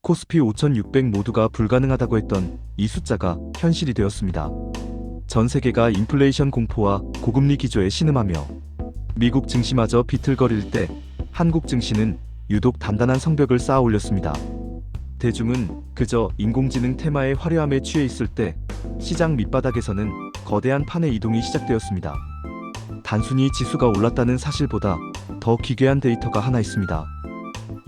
코스피 5600 모두가 불가능하다고 했던 이 숫자가 현실이 되었습니다. 전 세계가 인플레이션 공포와 고금리 기조에 신음하며 미국 증시마저 비틀거릴 때 한국 증시는 유독 단단한 성벽을 쌓아 올렸습니다. 대중은 그저 인공지능 테마의 화려함에 취해 있을 때 시장 밑바닥에서는 거대한 판의 이동이 시작되었습니다. 단순히 지수가 올랐다는 사실보다 더 기괴한 데이터가 하나 있습니다.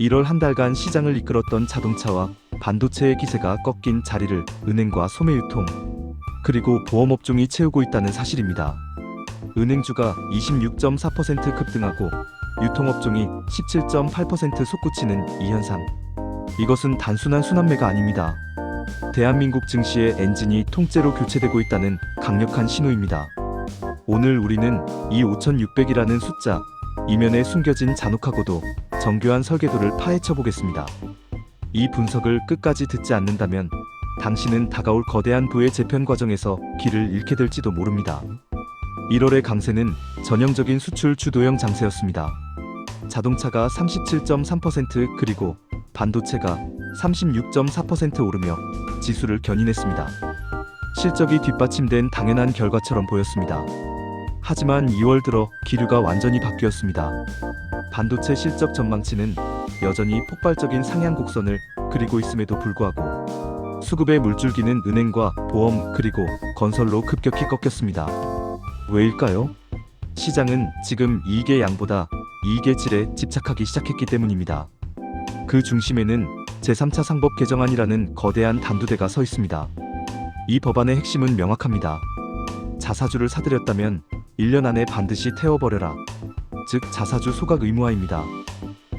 1월 한 달간 시장을 이끌었던 자동차와 반도체의 기세가 꺾인 자리를 은행과 소매유통, 그리고 보험업종이 채우고 있다는 사실입니다. 은행주가 26.4% 급등하고 유통업종이 17.8% 솟구치는 이 현상. 이것은 단순한 순환매가 아닙니다. 대한민국 증시의 엔진이 통째로 교체되고 있다는 강력한 신호입니다. 오늘 우리는 이 5600이라는 숫자 이면에 숨겨진 잔혹하고도 정교한 설계도를 파헤쳐 보겠습니다. 이 분석을 끝까지 듣지 않는다면 당신은 다가올 거대한 부의 재편 과정에서 길을 잃게 될지도 모릅니다. 1월의 강세는 전형적인 수출 주도형 장세였습니다. 자동차가 37.3% 그리고 반도체가 36.4% 오르며 지수를 견인했습니다. 실적이 뒷받침된 당연한 결과처럼 보였습니다. 하지만 2월 들어 기류가 완전히 바뀌었습니다. 반도체 실적 전망치는 여전히 폭발적인 상향 곡선을 그리고 있음에도 불구하고 수급의 물줄기는 은행과 보험 그리고 건설로 급격히 꺾였습니다. 왜일까요? 시장은 지금 이익의 양보다 이익의 질에 집착하기 시작했기 때문입니다. 그 중심에는 제3차 상법 개정안이라는 거대한 단두대가 서 있습니다. 이 법안의 핵심은 명확합니다. 자사주를 사들였다면 1년 안에 반드시 태워버려라. 즉 자사주 소각 의무화입니다.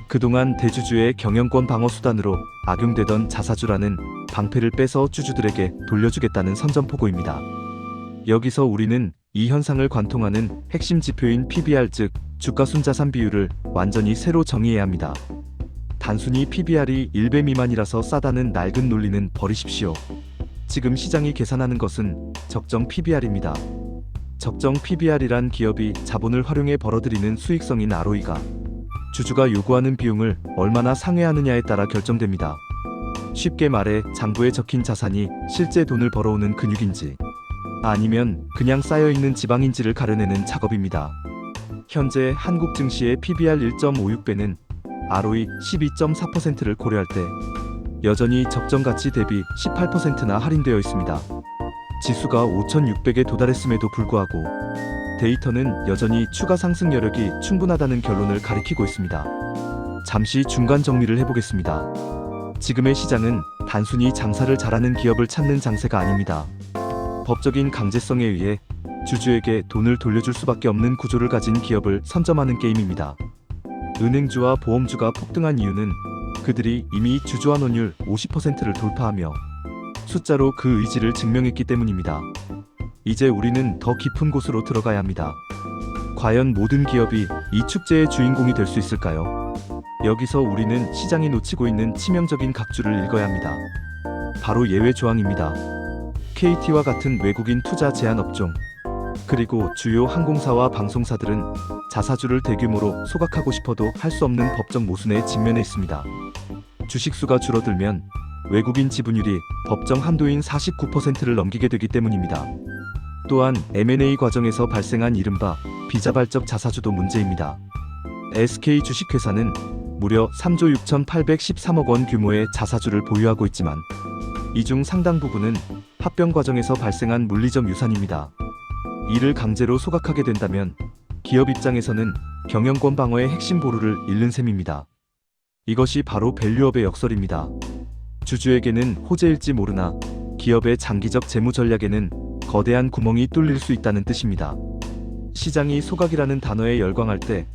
그동안 대주주의 경영권 방어 수단으로 악용되던 자사주라는 방패를 빼서 주주들에게 돌려주겠다는 선전포고입니다. 여기서 우리는 이 현상을 관통하는 핵심 지표인 PBR 즉 주가순자산 비율을 완전히 새로 정의해야 합니다. 단순히 PBR이 1배 미만이라서 싸다는 낡은 논리는 버리십시오. 지금 시장이 계산하는 것은 적정 PBR입니다. 적정 PBR이란 기업이 자본을 활용해 벌어들이는 수익성인 ROE가 주주가 요구하는 비용을 얼마나 상회하느냐에 따라 결정됩니다. 쉽게 말해 장부에 적힌 자산이 실제 돈을 벌어오는 근육인지 아니면 그냥 쌓여있는 지방인지를 가려내는 작업입니다. 현재 한국 증시의 PBR 1.56배는 ROE 12.4%를 고려할 때 여전히 적정 가치 대비 18%나 할인되어 있습니다. 지수가 5,600에 도달했음에도 불구하고 데이터는 여전히 추가 상승 여력이 충분하다는 결론을 가리키고 있습니다. 잠시 중간 정리를 해보겠습니다. 지금의 시장은 단순히 장사를 잘하는 기업을 찾는 장세가 아닙니다. 법적인 강제성에 의해 주주에게 돈을 돌려줄 수밖에 없는 구조를 가진 기업을 선점하는 게임입니다. 은행주와 보험주가 폭등한 이유는 그들이 이미 주주환원율 50%를 돌파하며 숫자로 그 의지를 증명했기 때문입니다. 이제 우리는 더 깊은 곳으로 들어가야 합니다. 과연 모든 기업이 이 축제의 주인공이 될 수 있을까요? 여기서 우리는 시장이 놓치고 있는 치명적인 각주를 읽어야 합니다. 바로 예외 조항입니다. KT와 같은 외국인 투자 제한 업종, 그리고 주요 항공사와 방송사들은 자사주를 대규모로 소각하고 싶어도 할 수 없는 법적 모순에 직면해 있습니다. 주식수가 줄어들면 외국인 지분율이 법정 한도인 49%를 넘기게 되기 때문입니다. 또한 M&A 과정에서 발생한 이른바 비자발적 자사주도 문제입니다. SK 주식회사는 무려 3조 6,813억 원 규모의 자사주를 보유하고 있지만 이 중 상당 부분은 합병 과정에서 발생한 물리적 유산입니다. 이를 강제로 소각하게 된다면 기업 입장에서는 경영권 방어의 핵심 보루를 잃는 셈입니다. 이것이 바로 밸류업의 역설입니다. 주주에게는 호재일지 모르나 기업의 장기적 재무 전략에는 거대한 구멍이 뚫릴 수 있다는 뜻입니다. 시장이 소각이라는 단어에 열광할 때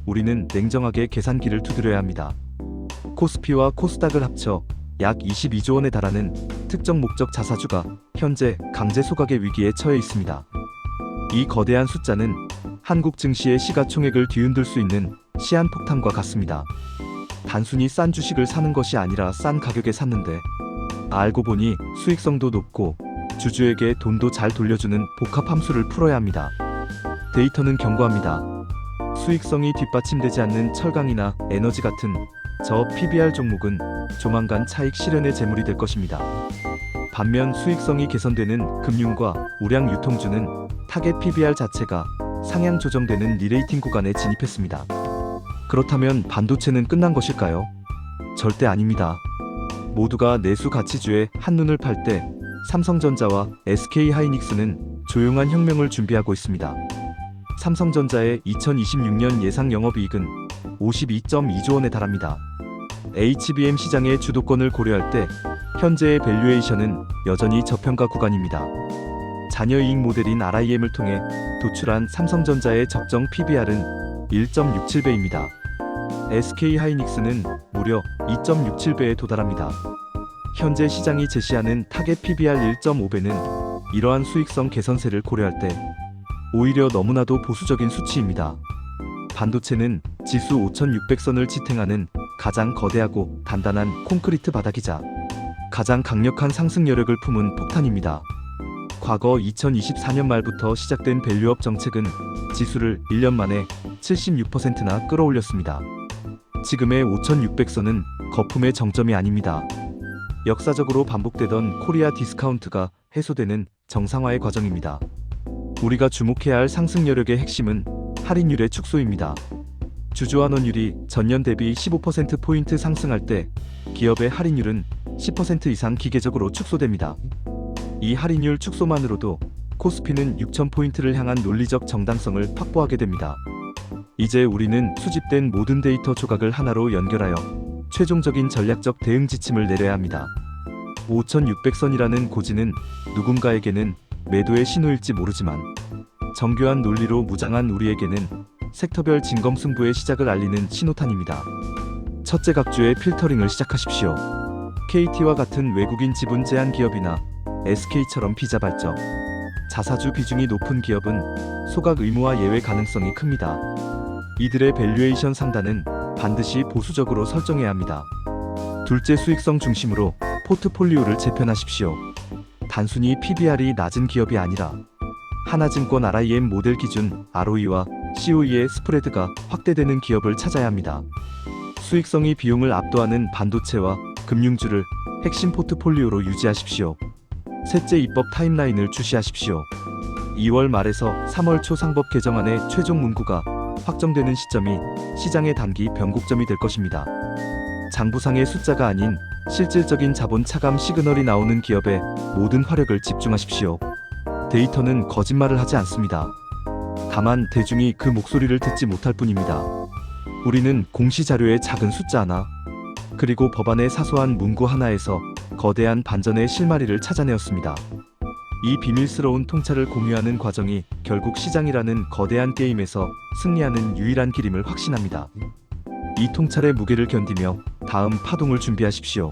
우리는 냉정하게 계산기를 두드려야 합니다. 코스피와 코스닥을 합쳐 약 22조 원에 달하는 특정 목적 자사주가 현재 강제 소각의 위기에 처해 있습니다. 이 거대한 숫자는 한국 증시의 시가총액을 뒤흔들 수 있는 시한폭탄과 같습니다. 단순히 싼 주식을 사는 것이 아니라 싼 가격에 샀는데 알고 보니 수익성도 높고 주주에게 돈도 잘 돌려주는 복합 함수를 풀어야 합니다. 데이터는 경고합니다. 수익성이 뒷받침되지 않는 철강이나 에너지 같은 저 PBR 종목은 조만간 차익 실현의 재물이 될 것입니다. 반면 수익성이 개선되는 금융과 우량 유통주는 타겟 PBR 자체가 상향 조정되는 리레이팅 구간에 진입했습니다. 그렇다면 반도체는 끝난 것일까요? 절대 아닙니다. 모두가 내수 가치주에 한눈을 팔 때 삼성전자와 SK하이닉스는 조용한 혁명을 준비하고 있습니다. 삼성전자의 2026년 예상 영업이익은 52.2조 원에 달합니다. HBM 시장의 주도권을 고려할 때 현재의 밸류에이션은 여전히 저평가 구간입니다. 자녀이익 모델인 RIM을 통해 도출한 삼성전자의 적정 PBR은 1.67배입니다. SK하이닉스는 무려 2.67배에 도달합니다. 현재 시장이 제시하는 타겟 PBR 1.5배는 이러한 수익성 개선세를 고려할 때 오히려 너무나도 보수적인 수치입니다. 반도체는 지수 5600선을 지탱하는 가장 거대하고 단단한 콘크리트 바닥이자 가장 강력한 상승 여력을 품은 폭탄입니다. 과거 2024년 말부터 시작된 밸류업 정책은 지수를 1년 만에 76%나 끌어올렸습니다. 지금의 5600선은 거품의 정점이 아닙니다. 역사적으로 반복되던 코리아 디스카운트가 해소되는 정상화의 과정입니다. 우리가 주목해야 할 상승 여력의 핵심은 할인율의 축소입니다. 주주환원율이 전년 대비 15%포인트 상승할 때 기업의 할인율은 10% 이상 기계적으로 축소됩니다. 이 할인율 축소만으로도 코스피는 6,000포인트를 향한 논리적 정당성을 확보하게 됩니다. 이제 우리는 수집된 모든 데이터 조각을 하나로 연결하여 최종적인 전략적 대응 지침을 내려야 합니다. 5600선이라는 고지는 누군가에게는 매도의 신호일지 모르지만 정교한 논리로 무장한 우리에게는 섹터별 진검승부의 시작을 알리는 신호탄입니다. 첫째 각주의 필터링을 시작하십시오. KT와 같은 외국인 지분 제한 기업이나 SK처럼 비자발적, 자사주 비중이 높은 기업은 소각 의무화 예외 가능성이 큽니다. 이들의 밸류에이션 상단은 반드시 보수적으로 설정해야 합니다. 둘째, 수익성 중심으로 포트폴리오를 재편하십시오. 단순히 PBR이 낮은 기업이 아니라 하나증권 RIM 모델 기준 ROE와 COE의 스프레드가 확대되는 기업을 찾아야 합니다. 수익성이 비용을 압도하는 반도체와 금융주를 핵심 포트폴리오로 유지하십시오. 셋째, 입법 타임라인을 주시하십시오. 2월 말에서 3월 초 상법 개정안의 최종 문구가 확정되는 시점이 시장의 단기 변곡점이 될 것입니다. 장부상의 숫자가 아닌 실질적인 자본 차감 시그널이 나오는 기업에 모든 화력을 집중하십시오. 데이터는 거짓말을 하지 않습니다. 다만 대중이 그 목소리를 듣지 못할 뿐입니다. 우리는 공시자료의 작은 숫자 하나, 그리고 법안의 사소한 문구 하나에서 거대한 반전의 실마리를 찾아내었습니다. 이 비밀스러운 통찰을 공유하는 과정이 결국 시장이라는 거대한 게임에서 승리하는 유일한 길임을 확신합니다. 이 통찰의 무게를 견디며 다음 파동을 준비하십시오.